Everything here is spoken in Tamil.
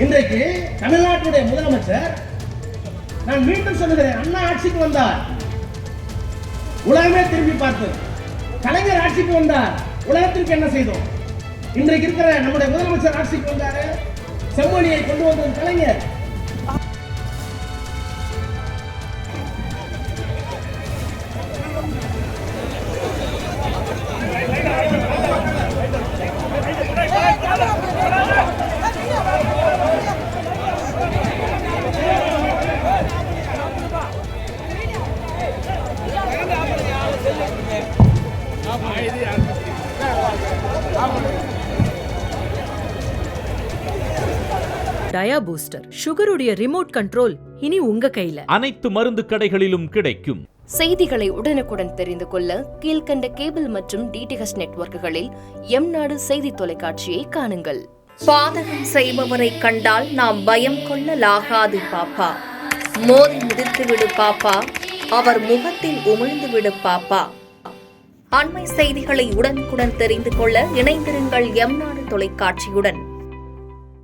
இன்றைக்கு தமிழ்நாட்டுடைய முதலமைச்சர், நான் மீண்டும் சொல்லுகிறேன், அண்ணா ஆட்சிக்கு வந்தார், உலகமே திரும்பி பார்த்தது. கலைஞர் ஆட்சிக்கு வந்தார், உலகத்திற்கு என்ன செய்தோம்? இன்றைக்கு இருக்கிற நம்முடைய முதலமைச்சர் ஆட்சிக்கு வந்தாரு, செம்மொழியை கொண்டு வந்தது கலைஞர். டயா பூஸ்டர், சுகருடைய ரிமோட் கண்ட்ரோல் இனி உங்க கையில. அனைத்து மருந்து கடைகளிலும் கிடைக்கும். செய்திகளை உடனுக்குடன் தெரிந்து கொள்ள கீழ்கண்ட கேபிள் மற்றும் டிடிஎச் நெட்வொர்க்குகளில் எம் நாடு செய்தி தொலைக்காட்சியை காணுங்கள். பாதகம் செய்பவரை கண்டால் நாம் பயம் கொள்ளலாகாது பாப்பா. மோதி மிதித்து விடு பாப்பா, அவர் முகத்தில் உமிழ்ந்து விடு பாப்பா. அண்மை செய்திகளை உடனுக்குடன் தெரிந்து கொள்ள இணைந்திருங்கள் எம் நாடு தொலைக்காட்சியுடன்.